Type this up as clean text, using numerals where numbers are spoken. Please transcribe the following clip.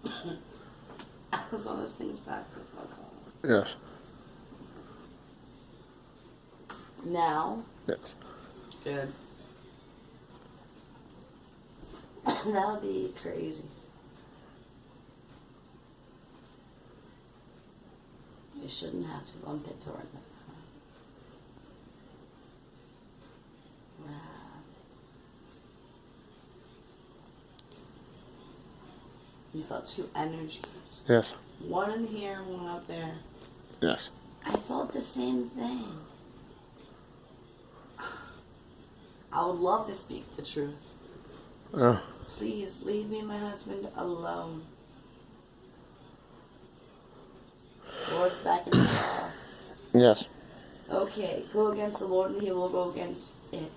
Put all those things back the fuck off. Yes. Now? Yes. Good. That would be crazy. You shouldn't have to on BitTorrent. Wow. You felt two energies. Yes. One in here and one out there. Yes. I felt the same thing. I would love to speak the truth. Please leave me and my husband alone. Lord's back in the car. Yes. Okay, go against the Lord and he will go against it.